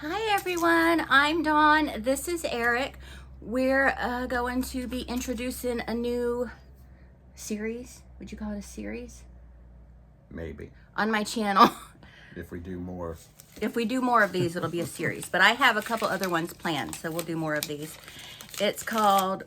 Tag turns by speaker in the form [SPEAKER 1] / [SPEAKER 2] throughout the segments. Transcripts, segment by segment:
[SPEAKER 1] Hi everyone, I'm Dawn. This is Eric. We're going to be introducing a new series. Would you call it a series?
[SPEAKER 2] Maybe.
[SPEAKER 1] On my channel.
[SPEAKER 2] If we do more.
[SPEAKER 1] If we do more of these, it'll be a series. But I have a couple other ones planned, so we'll do more of these. It's called,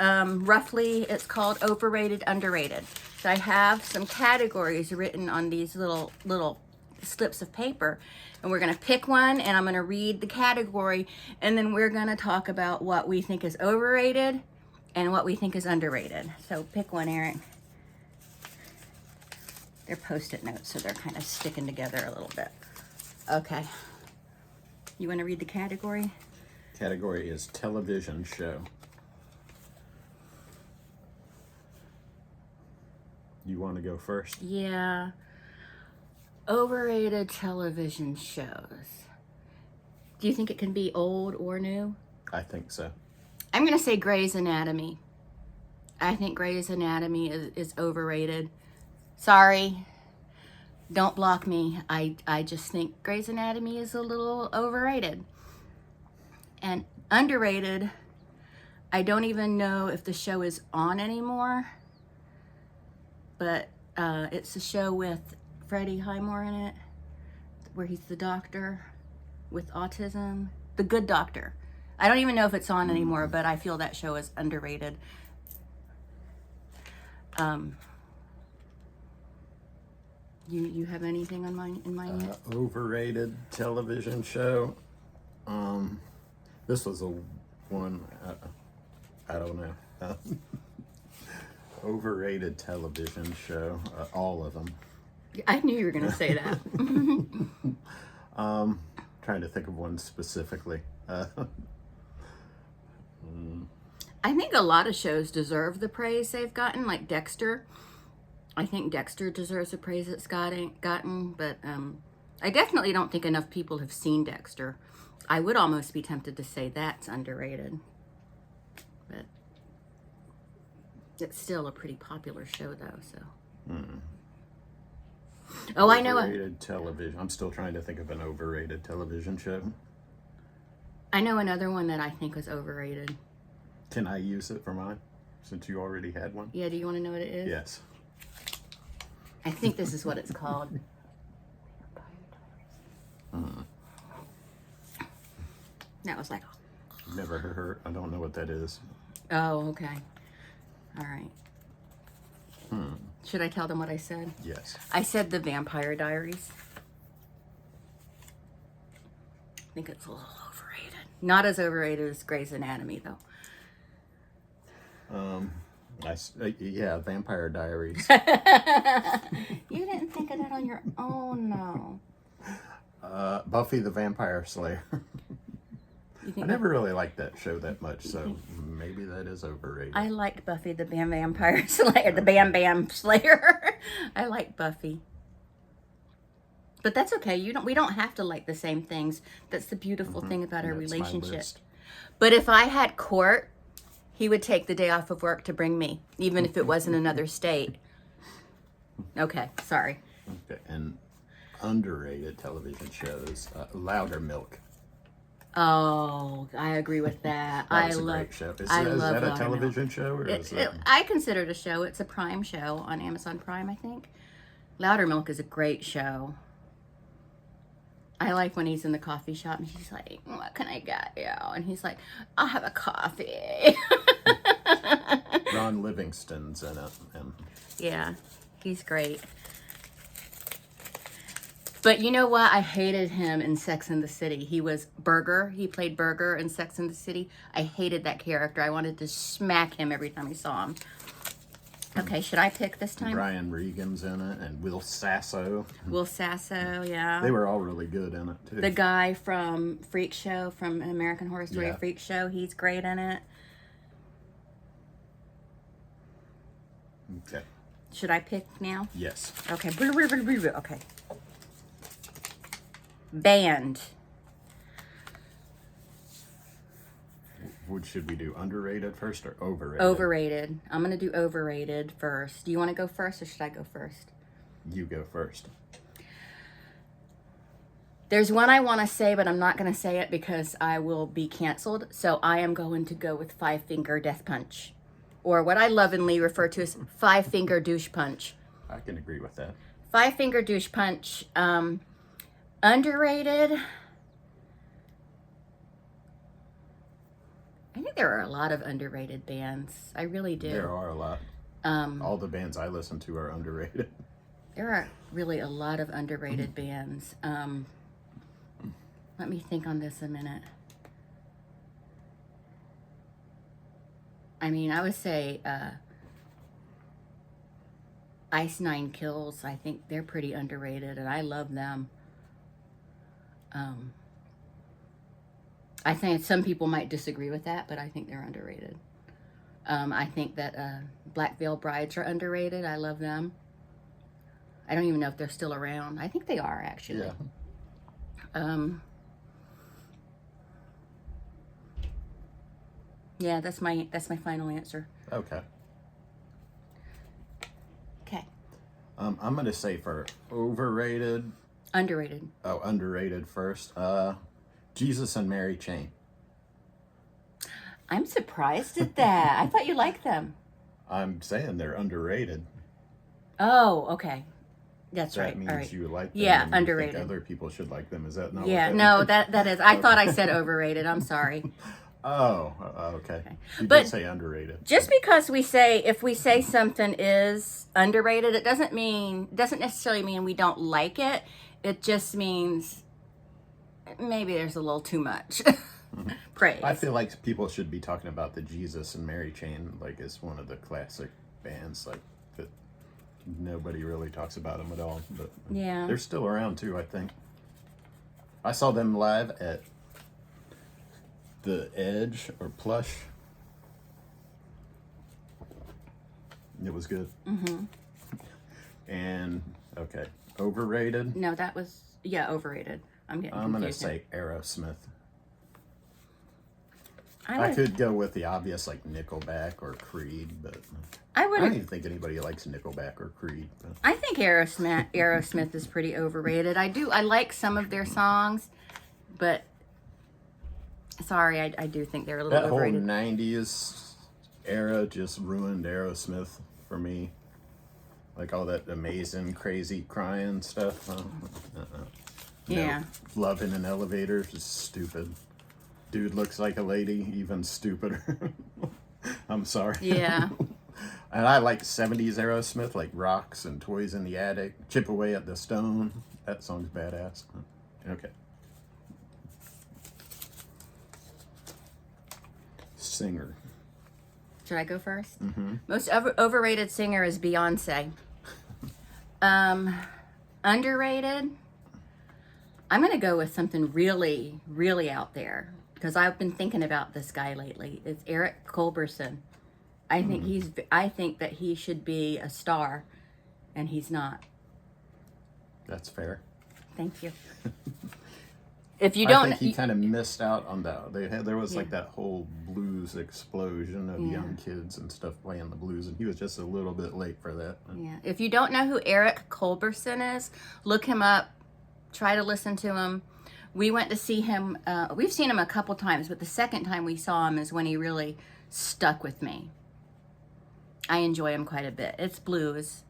[SPEAKER 1] roughly, it's called Overrated, Underrated. So I have some categories written on these little slips of paper, and we're going to pick one, and I'm going to read the category, and then we're going to talk about what we think is overrated and what we think is underrated. So pick one, Eric. They're Post-it notes, so they're kind of sticking together a little bit. Okay. You want to read the category?
[SPEAKER 2] Category is television show. You want to go first?
[SPEAKER 1] Yeah. Overrated television shows. Do you think it can be old or new?
[SPEAKER 2] I think so.
[SPEAKER 1] I'm going to say Grey's Anatomy. I think Grey's Anatomy is overrated. Sorry. Don't block me. I just think Grey's Anatomy is a little overrated. And underrated, I don't even know if the show is on anymore. But it's a show with Freddie Highmore in it, where he's the doctor with autism. The Good Doctor. I don't even know if it's on anymore, but I feel that show is underrated. You have anything on in mind yet?
[SPEAKER 2] Overrated television show. This was a one. I don't know. Overrated television show. All of them.
[SPEAKER 1] I knew you were going to say that.
[SPEAKER 2] Trying to think of one specifically.
[SPEAKER 1] I think a lot of shows deserve the praise they've gotten, like Dexter. I think Dexter deserves the praise it's gotten, but I definitely don't think enough people have seen Dexter. I would almost be tempted to say that's underrated. But it's still a pretty popular show, though, so. Oh, I know.
[SPEAKER 2] Overrated television. I'm still trying to think of an overrated television show.
[SPEAKER 1] I know another one that I think was overrated.
[SPEAKER 2] Can I use it for mine, since you already had one?
[SPEAKER 1] Yeah, do you want to know what it is?
[SPEAKER 2] Yes.
[SPEAKER 1] I think this is what it's called. That was like...
[SPEAKER 2] Never heard. I don't know what that is.
[SPEAKER 1] Oh, okay. All right. Should I tell them what I said?
[SPEAKER 2] Yes.
[SPEAKER 1] I said The Vampire Diaries. I think it's a little overrated. Not as overrated as Grey's Anatomy, though.
[SPEAKER 2] Yeah, Vampire Diaries.
[SPEAKER 1] You didn't think of that on your own, no.
[SPEAKER 2] Buffy the Vampire Slayer. I never really liked that show that much, so maybe that is overrated.
[SPEAKER 1] I liked Buffy the Vampire Slayer, the Bam Bam Slayer. I like Buffy. But that's okay. We don't have to like the same things. That's the beautiful thing about our relationship. But if I had Court, he would take the day off of work to bring me, even if it was in another state. Okay, sorry.
[SPEAKER 2] Okay, and underrated television shows, Louder Milk.
[SPEAKER 1] Oh, I agree with that.
[SPEAKER 2] That was a great show. Is that a television show? Or is that...
[SPEAKER 1] I consider it a show. It's a Prime show on Amazon Prime, I think. Louder Milk is a great show. I like when he's in the coffee shop and she's like, "What can I get you?" And he's like, "I'll have a coffee."
[SPEAKER 2] Ron Livingston's in it.
[SPEAKER 1] Yeah, he's great. But you know what? I hated him in Sex and the City. He was Burger. He played Burger in Sex and the City. I hated that character. I wanted to smack him every time I saw him. Okay, should I pick this time?
[SPEAKER 2] Brian Regan's in it, and Will Sasso.
[SPEAKER 1] Will Sasso, yeah.
[SPEAKER 2] They were all really good in it, too.
[SPEAKER 1] The guy from Freak Show, from American Horror Story Freak Show, he's great in it.
[SPEAKER 2] Okay.
[SPEAKER 1] Should I pick now?
[SPEAKER 2] Yes.
[SPEAKER 1] Okay. Okay. Band.
[SPEAKER 2] Should we do underrated first or overrated?
[SPEAKER 1] Overrated. I'm going to do overrated first. Do you want to go first or should I go first?
[SPEAKER 2] You go first.
[SPEAKER 1] There's one I want to say, but I'm not going to say it because I will be canceled. So I am going to go with Five Finger Death Punch, or what I lovingly refer to as Five Finger Douche Punch.
[SPEAKER 2] I can agree with that.
[SPEAKER 1] Five Finger Douche Punch. Underrated. I think there are a lot of underrated bands. I really do.
[SPEAKER 2] There are a lot. All the bands I listen to are underrated.
[SPEAKER 1] There are really a lot of underrated bands. Let me think on this a minute. I mean, I would say Ice Nine Kills. I think they're pretty underrated, and I love them. I think some people might disagree with that, but I think they're underrated. I think that Black Veil Brides are underrated. I love them. I don't even know if they're still around. I think they are, actually.
[SPEAKER 2] Yeah.
[SPEAKER 1] Yeah, that's my final answer.
[SPEAKER 2] Okay.
[SPEAKER 1] Okay.
[SPEAKER 2] I'm going to say for overrated.
[SPEAKER 1] Underrated.
[SPEAKER 2] Oh, underrated first. Jesus and Mary Chain.
[SPEAKER 1] I'm surprised at that. I thought you liked them.
[SPEAKER 2] I'm saying they're underrated.
[SPEAKER 1] Oh, okay. That's
[SPEAKER 2] that
[SPEAKER 1] right.
[SPEAKER 2] means
[SPEAKER 1] All right.
[SPEAKER 2] you like them.
[SPEAKER 1] Yeah,
[SPEAKER 2] and you
[SPEAKER 1] underrated.
[SPEAKER 2] think other people should like them. Is that not?
[SPEAKER 1] Yeah,
[SPEAKER 2] what
[SPEAKER 1] no,
[SPEAKER 2] means?
[SPEAKER 1] that is. I thought I said overrated. I'm sorry.
[SPEAKER 2] Oh, okay. You
[SPEAKER 1] But
[SPEAKER 2] did say underrated.
[SPEAKER 1] Just because if we say something is underrated, it doesn't necessarily mean we don't like it. It just means maybe there's a little too much praise.
[SPEAKER 2] I feel like people should be talking about the Jesus and Mary Chain like as one of the classic bands, like that. Nobody really talks about them at all, but
[SPEAKER 1] yeah,
[SPEAKER 2] they're still around too. I think I saw them live at the Edge or Plush. It was good. And okay, overrated.
[SPEAKER 1] No, that was overrated. I'm
[SPEAKER 2] gonna say Aerosmith.
[SPEAKER 1] I
[SPEAKER 2] I could go with the obvious like Nickelback or Creed, but
[SPEAKER 1] I
[SPEAKER 2] I
[SPEAKER 1] would.
[SPEAKER 2] don't even think anybody likes Nickelback or Creed. But
[SPEAKER 1] I think Aerosmith is pretty overrated. I like some of their songs, but sorry, I do think they're a little
[SPEAKER 2] that whole
[SPEAKER 1] overrated.
[SPEAKER 2] 90s era just ruined Aerosmith for me. Like all that amazing, crazy crying stuff.
[SPEAKER 1] Yeah.
[SPEAKER 2] Love in an Elevator is stupid. Dude looks like a lady, even stupider. I'm sorry.
[SPEAKER 1] Yeah.
[SPEAKER 2] And I like 70s Aerosmith, like Rocks and Toys in the Attic, Chip Away at the Stone. That song's badass. Okay. Singer.
[SPEAKER 1] Should I go first? Most overrated singer is Beyonce. Underrated. I'm going to go with something really, really out there because I've been thinking about this guy lately. It's Eric Culberson. I think that he should be a star, and he's not.
[SPEAKER 2] That's fair.
[SPEAKER 1] Thank you. If you
[SPEAKER 2] I
[SPEAKER 1] don't,
[SPEAKER 2] think he kind of missed out on that. There was like that whole blues explosion of young kids and stuff playing the blues, and he was just a little bit late for that.
[SPEAKER 1] yeah. If you don't know who Eric Culberson is, look him up. Try to listen to him. We went to see him. We've seen him a couple times, but the second time we saw him is when he really stuck with me. I enjoy him quite a bit. It's blues.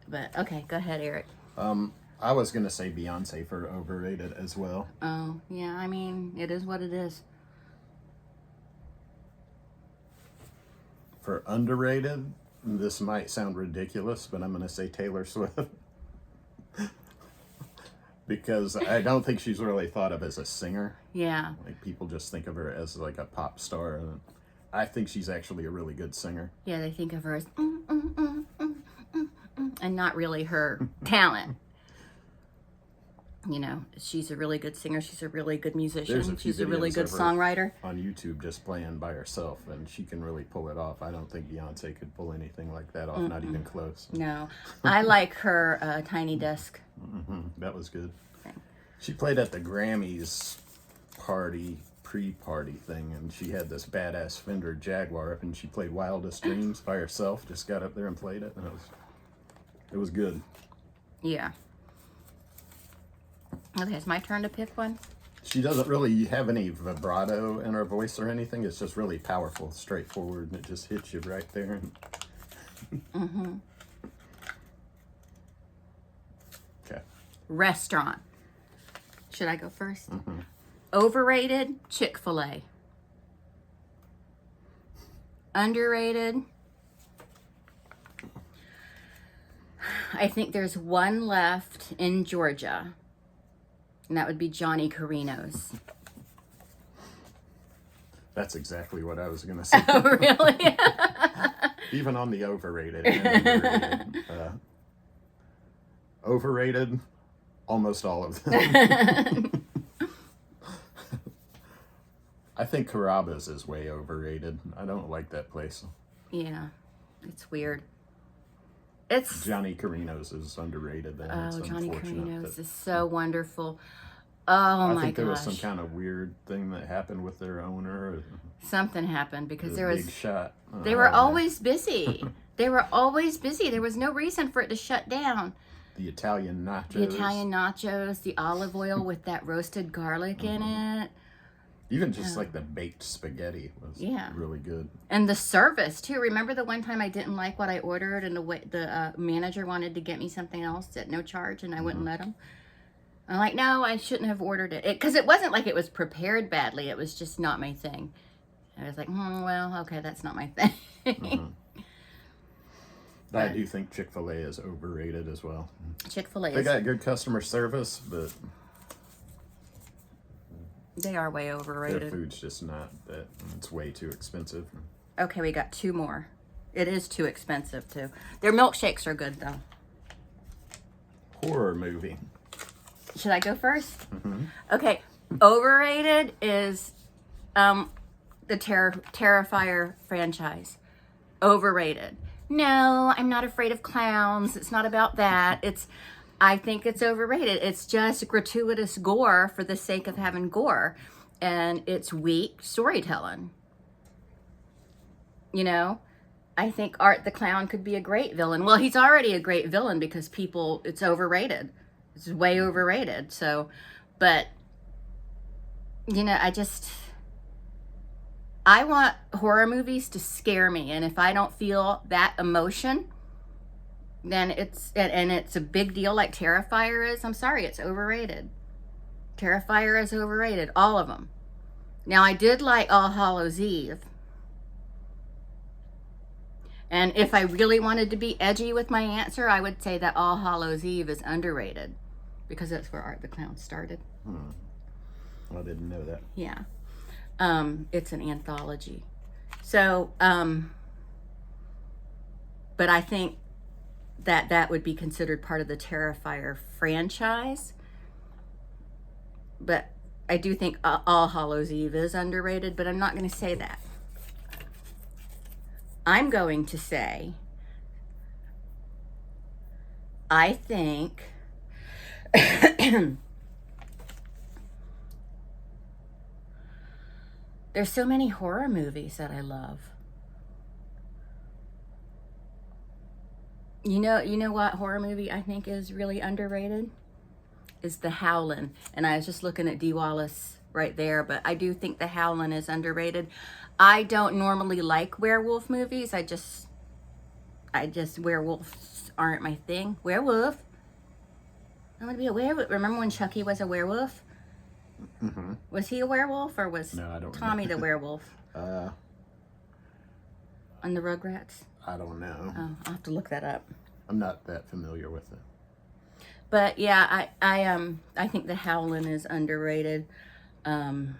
[SPEAKER 1] But okay, go ahead, Eric.
[SPEAKER 2] I was going to say Beyonce for overrated as well.
[SPEAKER 1] Oh, yeah, I mean, it is what it is.
[SPEAKER 2] For underrated, this might sound ridiculous, but I'm going to say Taylor Swift. Because I don't think she's really thought of as a singer.
[SPEAKER 1] Yeah.
[SPEAKER 2] Like people just think of her as like a pop star. And I think she's actually a really good singer.
[SPEAKER 1] Yeah, they think of her as and not really her talent. You know, she's a really good singer. She's a really good musician. She's a really good songwriter.
[SPEAKER 2] On YouTube, just playing by herself, and she can really pull it off. I don't think Beyonce could pull anything like that off. Not even close.
[SPEAKER 1] No, I like her Tiny Desk.
[SPEAKER 2] That was good.
[SPEAKER 1] Okay.
[SPEAKER 2] She played at the Grammys pre-party thing, and she had this badass Fender Jaguar, and she played Wildest Dreams by herself. Just got up there and played it, and it was good.
[SPEAKER 1] Yeah. Okay, it's my turn to pick one.
[SPEAKER 2] She doesn't really have any vibrato in her voice or anything. It's just really powerful, straightforward, and it just hits you right there.
[SPEAKER 1] Mm-hmm.
[SPEAKER 2] Okay.
[SPEAKER 1] Restaurant. Should I go first?
[SPEAKER 2] Mm-hmm.
[SPEAKER 1] Overrated, Chick-fil-A. Underrated, I think there's one left in Georgia, and that would be Johnny Carino's.
[SPEAKER 2] That's exactly what I was going to say.
[SPEAKER 1] Oh, really?
[SPEAKER 2] Even on the overrated and underrated. Overrated, almost all of them. I think Carrabba's is way overrated. I don't like that place.
[SPEAKER 1] Yeah, it's weird. It's
[SPEAKER 2] Johnny Carino's is underrated. It's
[SPEAKER 1] Johnny
[SPEAKER 2] unfortunate
[SPEAKER 1] Carino's
[SPEAKER 2] that-
[SPEAKER 1] is so wonderful. Oh
[SPEAKER 2] I
[SPEAKER 1] my
[SPEAKER 2] think there was
[SPEAKER 1] gosh.
[SPEAKER 2] some kind of weird thing that happened with their owner.
[SPEAKER 1] Something happened because
[SPEAKER 2] The
[SPEAKER 1] there was
[SPEAKER 2] big shot.
[SPEAKER 1] they were always busy. They were always busy. There was no reason for it to shut down.
[SPEAKER 2] The Italian nachos.
[SPEAKER 1] The Italian nachos, the olive oil with that roasted garlic in it.
[SPEAKER 2] Even just like the baked spaghetti was
[SPEAKER 1] Yeah.
[SPEAKER 2] really good.
[SPEAKER 1] And the service too. Remember the one time I didn't like what I ordered, and the manager wanted to get me something else at no charge, and I wouldn't let him. I'm like, no, I shouldn't have ordered it, because it wasn't like it was prepared badly. It was just not my thing. I was like, well, okay, that's not my thing.
[SPEAKER 2] I do think Chick-fil-A is overrated as well.
[SPEAKER 1] Chick-fil-A
[SPEAKER 2] They
[SPEAKER 1] is,
[SPEAKER 2] got good customer service, but
[SPEAKER 1] they are way
[SPEAKER 2] their
[SPEAKER 1] overrated.
[SPEAKER 2] food's just not that. It's way too expensive.
[SPEAKER 1] Okay, we got two more. It is too expensive too. Their milkshakes are good though.
[SPEAKER 2] Horror movie.
[SPEAKER 1] Should I go first? Okay, overrated is the Terrifier franchise. Overrated. No, I'm not afraid of clowns. It's not about that. I think it's overrated. It's just gratuitous gore for the sake of having gore, and it's weak storytelling. You know, I think Art the Clown could be a great villain. Well, he's already a great villain because it's overrated. It's way overrated. So, but, you know, I want horror movies to scare me. And if I don't feel that emotion, then it's a big deal like Terrifier is. I'm sorry, it's overrated. Terrifier is overrated. All of them. Now, I did like All Hallows Eve. And if I really wanted to be edgy with my answer, I would say that All Hallows Eve is underrated, because that's where Art the Clown started.
[SPEAKER 2] I didn't know that.
[SPEAKER 1] Yeah. It's an anthology. So, but I think that would be considered part of the Terrifier franchise. But I do think All Hallows Eve is underrated, but I'm not going to say that. I'm going to say, I think there's so many horror movies that I love. You know what horror movie I think is really underrated? Is The Howlin'. And I was just looking at Dee Wallace right there, but I do think The Howlin' is underrated. I don't normally like werewolf movies. I just werewolves aren't my thing. Werewolf? I want to be a werewolf. Remember when Chucky was a werewolf?
[SPEAKER 2] Mm-hmm.
[SPEAKER 1] Was he a werewolf, or was
[SPEAKER 2] No, I don't
[SPEAKER 1] Tommy
[SPEAKER 2] remember.
[SPEAKER 1] the werewolf
[SPEAKER 2] Uh,
[SPEAKER 1] on the Rugrats?
[SPEAKER 2] I don't know.
[SPEAKER 1] Oh, I'll have to look that up.
[SPEAKER 2] I'm not that familiar with it.
[SPEAKER 1] But yeah, I think The Howlin' is underrated. And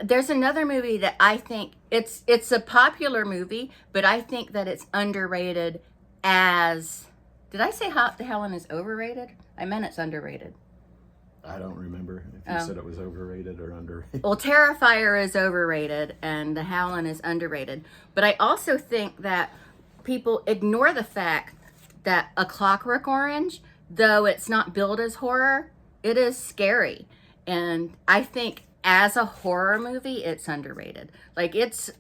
[SPEAKER 1] there's another movie that I think it's a popular movie, but I think that it's underrated as. Did I say The Howlin' is overrated? I meant it's underrated.
[SPEAKER 2] I don't remember if you said it was overrated or underrated.
[SPEAKER 1] Well, Terrifier is overrated and The Howlin' is underrated. But I also think that people ignore the fact that A Clockwork Orange, though it's not billed as horror, it is scary. And I think as a horror movie, it's underrated. Like, it's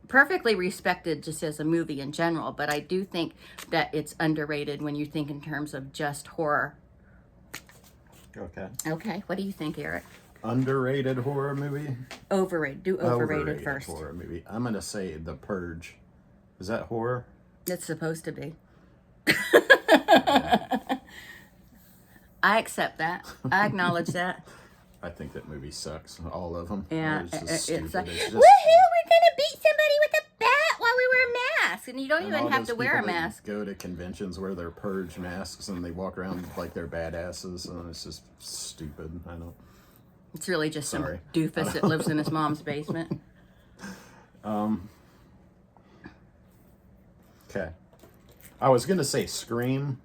[SPEAKER 1] perfectly respected just as a movie in general, but I do think that it's underrated when you think in terms of just horror
[SPEAKER 2] Okay.
[SPEAKER 1] Okay, what do you think, Eric?
[SPEAKER 2] Underrated horror movie?
[SPEAKER 1] Overrated. Do overrated first.
[SPEAKER 2] Horror movie. I'm going to say The Purge. Is that horror?
[SPEAKER 1] It's supposed to be. I accept that. I acknowledge that.
[SPEAKER 2] I think that movie sucks. All of them.
[SPEAKER 1] Yeah,
[SPEAKER 2] It's just
[SPEAKER 1] it's
[SPEAKER 2] stupid.
[SPEAKER 1] like,
[SPEAKER 2] It's just,
[SPEAKER 1] woohoo, we're gonna beat somebody with a bat while we wear a mask, and you don't
[SPEAKER 2] and
[SPEAKER 1] even
[SPEAKER 2] all
[SPEAKER 1] have
[SPEAKER 2] those
[SPEAKER 1] to wear a
[SPEAKER 2] people that
[SPEAKER 1] mask.
[SPEAKER 2] go to conventions where they're purge masks and they walk around like they're badasses, and it's just stupid. I know.
[SPEAKER 1] It's really just
[SPEAKER 2] Sorry.
[SPEAKER 1] some doofus that lives in his mom's basement.
[SPEAKER 2] Okay. I was gonna say Scream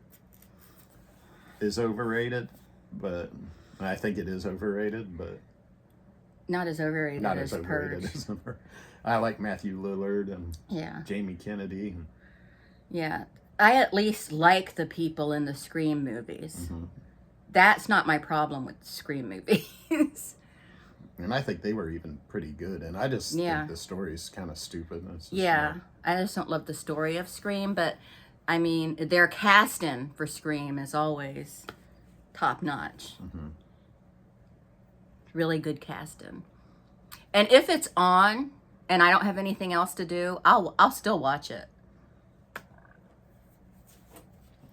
[SPEAKER 2] is overrated, but I think it is overrated, but
[SPEAKER 1] Not as overrated
[SPEAKER 2] not
[SPEAKER 1] as
[SPEAKER 2] as overrated
[SPEAKER 1] Purge.
[SPEAKER 2] as the Purge. I like Matthew Lillard and
[SPEAKER 1] Yeah,
[SPEAKER 2] Jamie Kennedy.
[SPEAKER 1] yeah. I at least like the people in the Scream movies.
[SPEAKER 2] Mm-hmm.
[SPEAKER 1] That's not my problem with Scream movies.
[SPEAKER 2] And I think they were even pretty good. And I just think the story's kind of stupid. It's just
[SPEAKER 1] Yeah, I just don't love the story of Scream, but I mean, their casting for Scream is always top notch.
[SPEAKER 2] Mm-hmm.
[SPEAKER 1] Really good casting. And if it's on and I don't have anything else to do, I'll still watch it.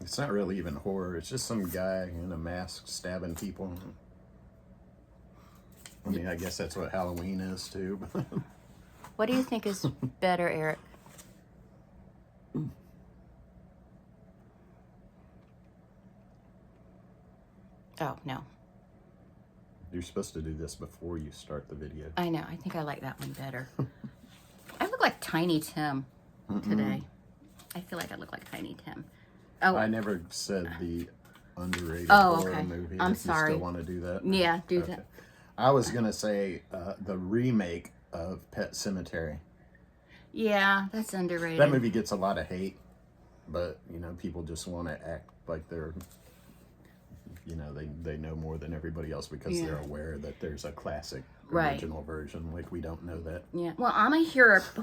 [SPEAKER 2] It's not really even horror. It's just some guy in a mask stabbing people. I mean, I guess that's what Halloween is too.
[SPEAKER 1] What do you think is better, Eric? Oh, no.
[SPEAKER 2] You're supposed to do this before you start the video.
[SPEAKER 1] I know. I think I like that one better. I look like Tiny Tim today. I feel like I look like Tiny Tim. Oh,
[SPEAKER 2] I never said the underrated
[SPEAKER 1] Oh,
[SPEAKER 2] horror
[SPEAKER 1] okay.
[SPEAKER 2] movie.
[SPEAKER 1] I'm
[SPEAKER 2] if
[SPEAKER 1] sorry.
[SPEAKER 2] You still want to do that?
[SPEAKER 1] yeah, do that.
[SPEAKER 2] I was gonna say the remake of Pet Sematary.
[SPEAKER 1] Yeah, that's underrated.
[SPEAKER 2] That movie gets a lot of hate, but you know, people just want to act like they're, you know, they know more than everybody else because they're aware that there's a classic original version. Like we don't know that.
[SPEAKER 1] Yeah. Well, I'm a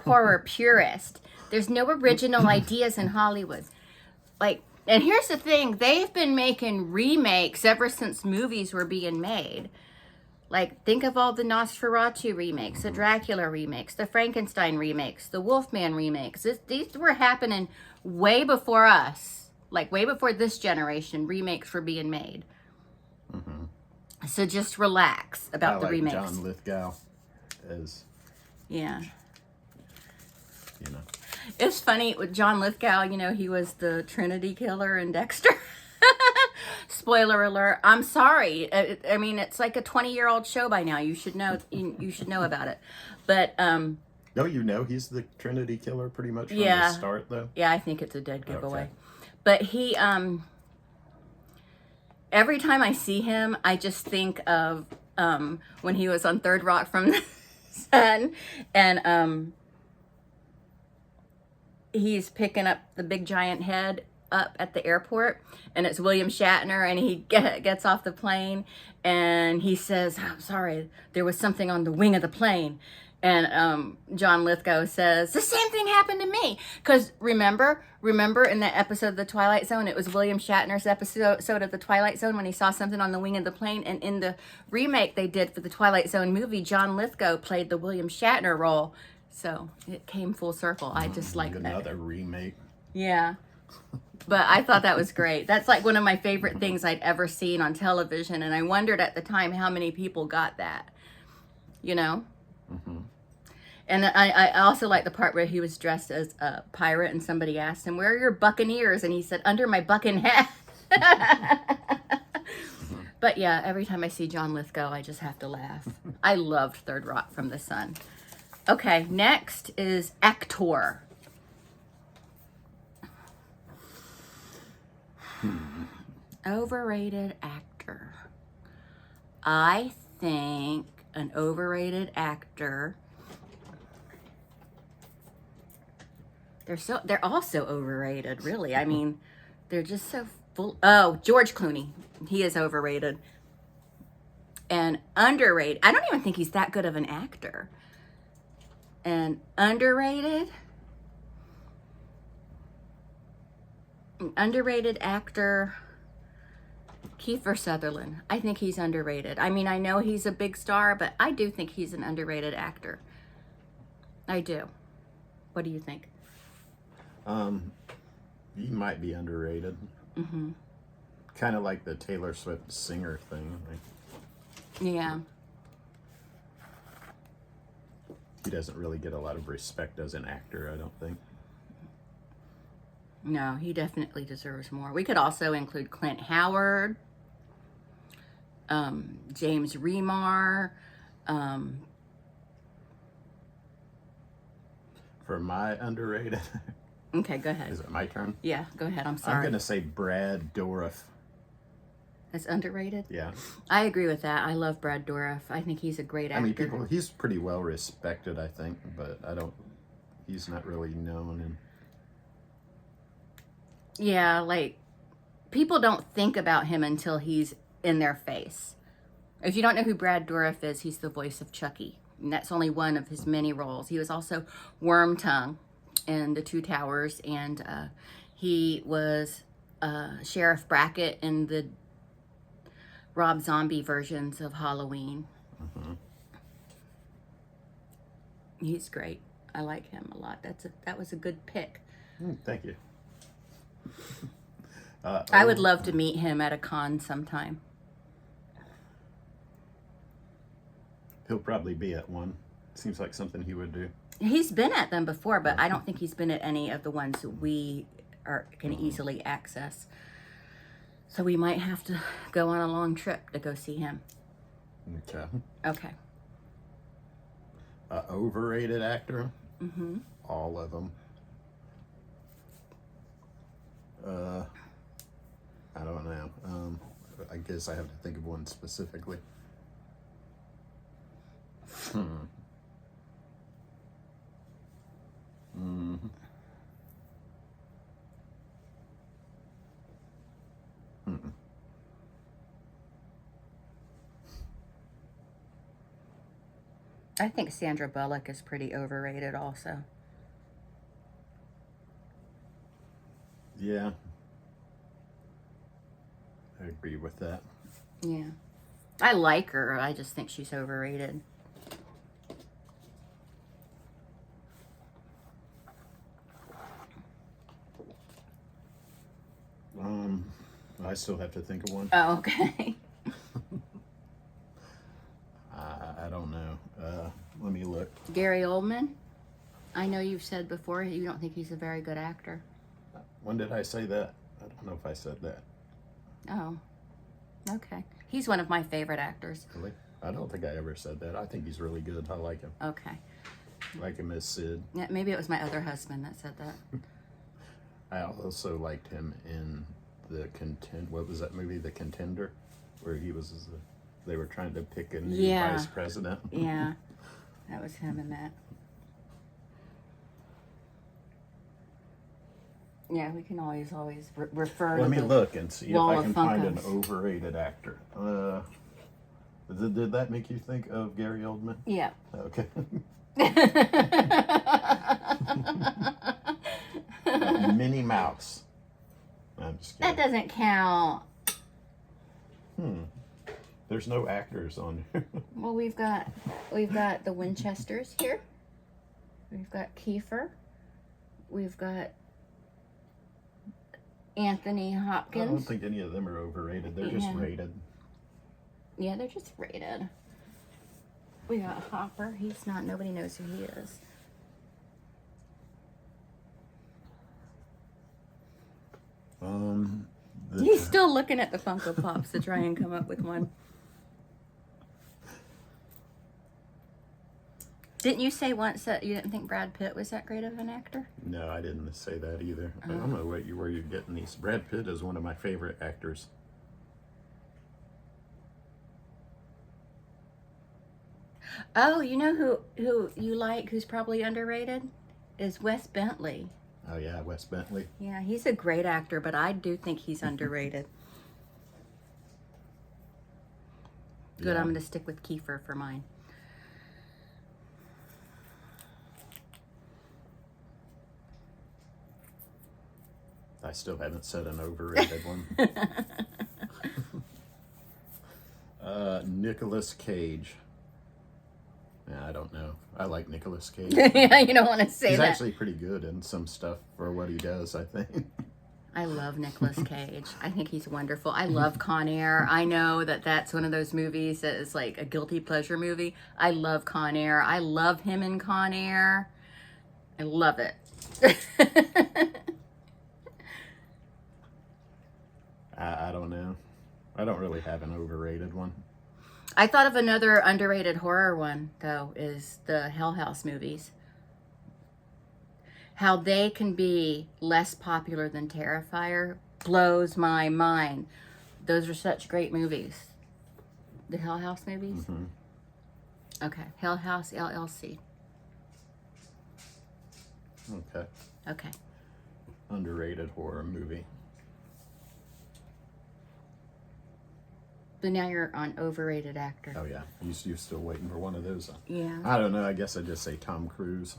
[SPEAKER 1] horror purist. There's no original ideas in Hollywood. Like, and here's the thing: they've been making remakes ever since movies were being made. Like, think of all the Nosferatu remakes, the Dracula remakes, the Frankenstein remakes, the Wolfman remakes. These were happening way before us. Like, way before this generation, remakes were being made. Mm-hmm. So just relax about the remakes.
[SPEAKER 2] John Lithgow as,
[SPEAKER 1] Yeah.
[SPEAKER 2] you know.
[SPEAKER 1] It's funny with John Lithgow, you know, he was the Trinity killer in Dexter. Spoiler alert. I'm sorry. I mean, it's like a 20-year-old show by now. You should know. You should know about it. But
[SPEAKER 2] don't you know he's the Trinity killer pretty much from the start, though?
[SPEAKER 1] Yeah, I think it's a dead giveaway.
[SPEAKER 2] Okay.
[SPEAKER 1] But he, every time I see him, I just think of when he was on Third Rock from the Sun, and he's picking up the big giant head up at the airport, and it's William Shatner, and he gets off the plane, and he says, "I'm sorry, there was something on the wing of the plane." And John Lithgow says, "The same thing happened to me." Because remember in that episode of The Twilight Zone, it was William Shatner's episode of The Twilight Zone when he saw something on the wing of the plane. And in the remake they did for the Twilight Zone movie, John Lithgow played the William Shatner role. So it came full circle. I just like that.
[SPEAKER 2] Another remake.
[SPEAKER 1] Yeah. But I thought that was great. That's like one of my favorite things I'd ever seen on television. And I wondered at the time how many people got that, you know? Mm-hmm. And I also like the part where he was dressed as a pirate and somebody asked him, "Where are your buccaneers?" And he said, "Under my bucking hat." But yeah, every time I see John Lithgow, I just have to laugh. I loved Third Rock from the Sun. Okay, next is actor. Overrated actor. I think an overrated actor. They're also overrated, really. I mean, they're just so full. Oh, George Clooney. He is overrated. And underrated. I don't even think he's that good of an actor. And underrated. An underrated actor. Kiefer Sutherland. I think he's underrated. I mean, I know he's a big star, but I do think he's an underrated actor. I do. What do you think?
[SPEAKER 2] He might be underrated.
[SPEAKER 1] Mm-hmm.
[SPEAKER 2] Kind of like the Taylor Swift singer thing. Like,
[SPEAKER 1] Yeah.
[SPEAKER 2] he doesn't really get a lot of respect as an actor, I don't think.
[SPEAKER 1] No, he definitely deserves more. We could also include Clint Howard, James Remar.
[SPEAKER 2] For my underrated,
[SPEAKER 1] Okay, go ahead.
[SPEAKER 2] is it my turn?
[SPEAKER 1] Yeah, go ahead. I'm
[SPEAKER 2] I'm
[SPEAKER 1] sorry.
[SPEAKER 2] going to say Brad Dourif.
[SPEAKER 1] That's underrated?
[SPEAKER 2] Yeah.
[SPEAKER 1] I agree with that. I love Brad Dourif. I think he's a great actor.
[SPEAKER 2] I mean, he's pretty well respected, I think, but he's not really known. And
[SPEAKER 1] yeah, like, people don't think about him until he's in their face. If you don't know who Brad Dourif is, he's the voice of Chucky. And that's only one of his many roles. He was also Wormtongue in The Two Towers, and he was Sheriff Brackett in the Rob Zombie versions of Halloween.
[SPEAKER 2] mm-hmm.
[SPEAKER 1] He's great. I like him a lot. That was a good pick.
[SPEAKER 2] Thank you.
[SPEAKER 1] I would love to meet him at a con sometime.
[SPEAKER 2] He'll probably be at one. Seems like something he would do.
[SPEAKER 1] He's been at them before, but I don't think he's been at any of the ones that we can easily access. So we might have to go on a long trip to go see him.
[SPEAKER 2] Okay.
[SPEAKER 1] Okay.
[SPEAKER 2] Overrated actor?
[SPEAKER 1] Mm-hmm.
[SPEAKER 2] All of them. I don't know. I guess I have to think of one specifically.
[SPEAKER 1] I think Sandra Bullock is pretty overrated also.
[SPEAKER 2] Yeah. I agree with that.
[SPEAKER 1] Yeah. I like her. I just think she's overrated.
[SPEAKER 2] I still have to think of one.
[SPEAKER 1] Oh, okay.
[SPEAKER 2] I don't know. Let me look.
[SPEAKER 1] Gary Oldman. I know you've said before you don't think he's a very good actor.
[SPEAKER 2] When did I say that? I don't know if I said that.
[SPEAKER 1] Oh, okay. He's one of my favorite actors.
[SPEAKER 2] Really? I don't think I ever said that. I think he's really good. I like him.
[SPEAKER 1] Okay.
[SPEAKER 2] Like him as Sid.
[SPEAKER 1] Yeah, maybe it was my other husband that said that.
[SPEAKER 2] I also liked him in what was that movie, The Contender, where he was they were trying to pick a new vice president.
[SPEAKER 1] Yeah, that was him in that. Yeah, we can always refer.
[SPEAKER 2] Let me look and see if I can find an
[SPEAKER 1] Funkos.
[SPEAKER 2] overrated actor. Did that make you think of Gary Oldman?
[SPEAKER 1] Yeah.
[SPEAKER 2] Okay. Minnie Mouse. I'm just kidding.
[SPEAKER 1] That doesn't count.
[SPEAKER 2] There's no actors on here.
[SPEAKER 1] Well, we've got the Winchesters here. We've got Kiefer. We've got Anthony
[SPEAKER 2] I
[SPEAKER 1] Hopkins.
[SPEAKER 2] don't think any of them are overrated. They're just rated.
[SPEAKER 1] Yeah, they're just rated. We got Hopper. He's not. Nobody knows who he is. He's still looking at the Funko Pops to try and come up with one. Didn't you say once that you didn't think Brad Pitt was that great of an actor?
[SPEAKER 2] No, I didn't say that either. I don't know where you're getting these. Brad Pitt is one of my favorite actors.
[SPEAKER 1] Oh, you know who you like, who's probably underrated? Is Wes Bentley.
[SPEAKER 2] Oh yeah, Wes Bentley.
[SPEAKER 1] Yeah, he's a great actor, but I do think he's underrated. Good,
[SPEAKER 2] Yeah.
[SPEAKER 1] I'm going to stick with Kiefer for mine.
[SPEAKER 2] I still haven't said an overrated one. Nicolas Cage. I don't know. I like Nicolas Cage.
[SPEAKER 1] Yeah, you don't want to say
[SPEAKER 2] He's
[SPEAKER 1] that.
[SPEAKER 2] actually pretty good in some stuff for what he does, I think.
[SPEAKER 1] I love Nicolas Cage. I think he's wonderful. I love Con Air. I know that that's one of those movies that is like a guilty pleasure movie. I love Con Air. I love him in Con Air. I love it.
[SPEAKER 2] I don't know. I don't really have an overrated one.
[SPEAKER 1] I thought of another underrated horror one, though, is the Hell House movies. How they can be less popular than Terrifier blows my mind. Those are such great movies. The Hell House movies?
[SPEAKER 2] Mm-hmm.
[SPEAKER 1] Okay. Hell House LLC.
[SPEAKER 2] Okay.
[SPEAKER 1] Okay.
[SPEAKER 2] Underrated horror movie.
[SPEAKER 1] But now you're on overrated actor.
[SPEAKER 2] Oh, yeah. You're still waiting for one of those.
[SPEAKER 1] Yeah.
[SPEAKER 2] I don't know. I guess I'd just say Tom Cruise.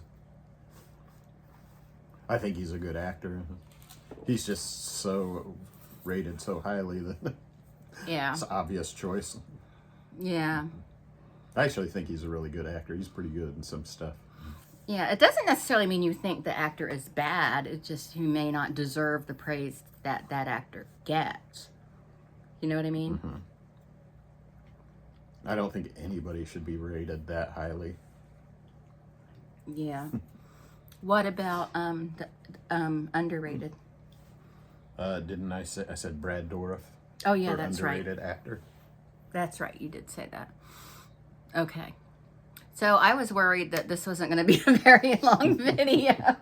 [SPEAKER 2] I think he's a good actor. He's just so rated so highly that
[SPEAKER 1] Yeah.
[SPEAKER 2] it's an obvious choice.
[SPEAKER 1] Yeah.
[SPEAKER 2] I actually think he's a really good actor. He's pretty good in some stuff.
[SPEAKER 1] Yeah. It doesn't necessarily mean you think the actor is bad. It's just you may not deserve the praise that that actor gets. You know what I mean?
[SPEAKER 2] Mm-hmm. I don't think anybody should be rated that highly.
[SPEAKER 1] Yeah. What about underrated?
[SPEAKER 2] Didn't I say? I said Brad Dourif.
[SPEAKER 1] Oh yeah,
[SPEAKER 2] for
[SPEAKER 1] that's right.
[SPEAKER 2] underrated actor.
[SPEAKER 1] That's right. You did say that. Okay. So I was worried that this wasn't going to be a very long video.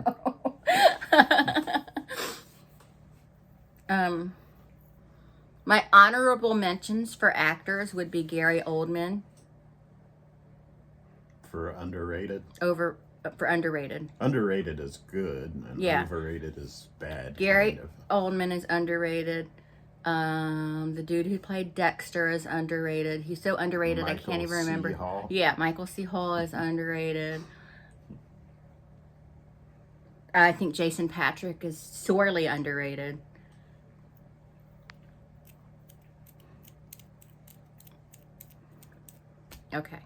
[SPEAKER 1] My honorable mentions for actors would be Gary Oldman.
[SPEAKER 2] For underrated.
[SPEAKER 1] For underrated.
[SPEAKER 2] Underrated is good, and
[SPEAKER 1] Yeah.
[SPEAKER 2] overrated is bad.
[SPEAKER 1] Gary
[SPEAKER 2] kind of.
[SPEAKER 1] Oldman is underrated. The dude who played Dexter is underrated. He's so underrated I can't even remember.
[SPEAKER 2] C. Hall.
[SPEAKER 1] Yeah, Michael C. Hall is underrated. I think Jason Patrick is sorely underrated. Okay.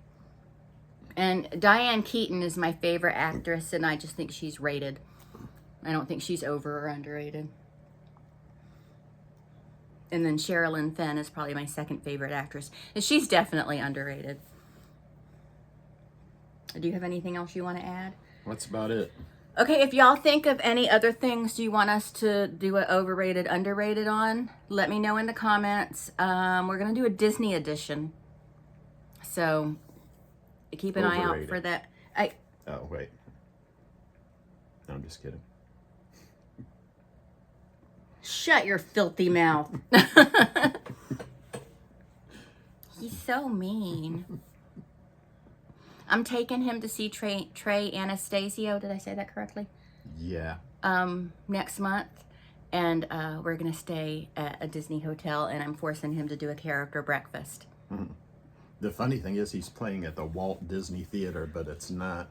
[SPEAKER 1] And Diane Keaton is my favorite actress, and I just think she's rated. I don't think she's over or underrated. And then Sherilyn Fenn is probably my second favorite actress. And she's definitely underrated. Do you have anything else you want to add?
[SPEAKER 2] That's about it.
[SPEAKER 1] Okay, if y'all think of any other things you want us to do an overrated, underrated on, let me know in the comments. We're going to do a Disney edition. So keep an eye out for that.
[SPEAKER 2] Oh, wait. No, I'm just kidding.
[SPEAKER 1] Shut your filthy mouth. He's so mean. I'm taking him to see Trey Anastasio. Did I say that correctly?
[SPEAKER 2] Yeah.
[SPEAKER 1] Next month. And we're going to stay at a Disney hotel, and I'm forcing him to do a character breakfast.
[SPEAKER 2] Mm-hmm. The funny thing is he's playing at the Walt Disney Theater, but it's not.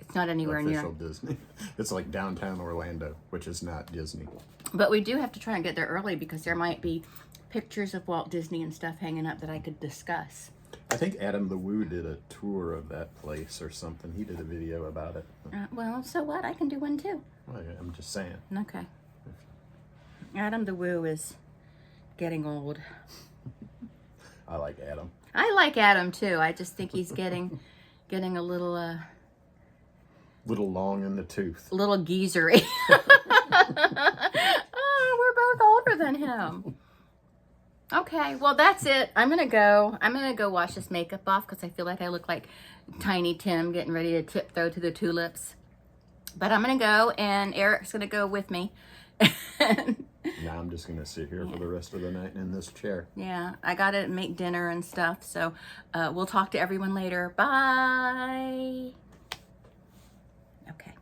[SPEAKER 1] It's not anywhere
[SPEAKER 2] official
[SPEAKER 1] near
[SPEAKER 2] Disney. It's like downtown Orlando, which is not Disney.
[SPEAKER 1] But we do have to try and get there early because there might be pictures of Walt Disney and stuff hanging up that I could discuss.
[SPEAKER 2] I think Adam the Woo did a tour of that place or something. He did a video about it.
[SPEAKER 1] Well, so what? I can do one too.
[SPEAKER 2] Well, I'm just saying.
[SPEAKER 1] Okay. Adam the Woo is getting old.
[SPEAKER 2] I like Adam.
[SPEAKER 1] I like Adam too. I just think he's getting a little
[SPEAKER 2] Little long in the tooth.
[SPEAKER 1] little geezery. Oh, we're both older than him. Okay, well that's it. I'm gonna go wash this makeup off because I feel like I look like Tiny Tim getting ready to tiptoe to the tulips. But I'm gonna go, and Eric's gonna go with me.
[SPEAKER 2] Now I'm just gonna sit here for the rest of the night in this chair.
[SPEAKER 1] Yeah, I gotta make dinner and stuff. So we'll talk to everyone later. Bye. Okay.